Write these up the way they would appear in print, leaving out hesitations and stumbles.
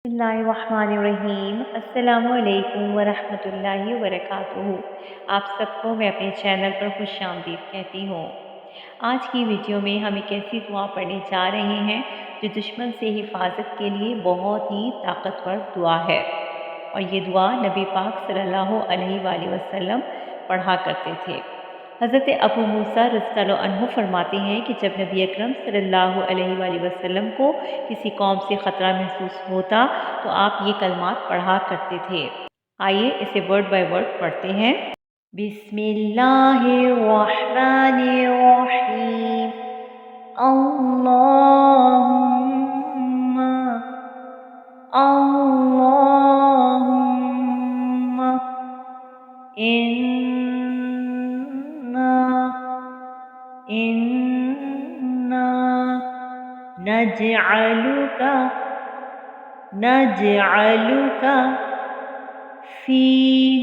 بسم اللہ الرحمن الرحیم۔ السلام علیکم ورحمۃ اللہ وبرکاتہ۔ آپ سب کو میں اپنے چینل پر خوش آمدید کہتی ہوں۔ آج کی ویڈیو میں ہم ایک ایسی دعا پڑھنے جا رہے ہیں جو دشمن سے حفاظت کے لیے بہت ہی طاقتور دعا ہے، اور یہ دعا نبی پاک صلی اللہ علیہ وآلہ وسلم پڑھا کرتے تھے۔ حضرت ابو موسیٰ رضی اللہ عنہ فرماتے ہیں کہ جب نبی اکرم صلی اللہ علیہ وآلہ وسلم کو کسی قوم سے خطرہ محسوس ہوتا تو آپ یہ کلمات پڑھا کرتے تھے۔ آئیے اسے ورڈ بائی ورڈ پڑھتے ہیں۔ بسم اللہ الرحمن الرحیم۔ اللہم انا نجعلک فی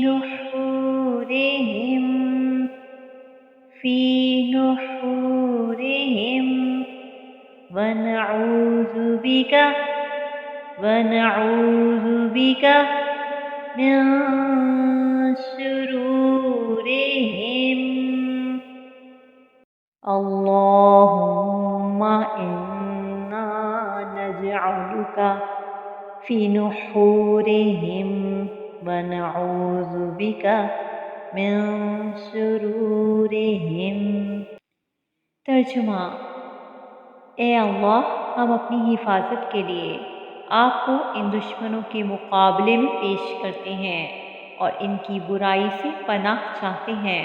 نحورہم ونعوذ بک من شرورہم۔ اللہم انا نجعلک فی نحورہم ونعوذ بک من شرورہم۔ ترجمہ: اے اللہ، ہم اپنی حفاظت کے لیے آپ کو ان دشمنوں کے مقابلے میں پیش کرتے ہیں اور ان کی برائی سے پناہ چاہتے ہیں۔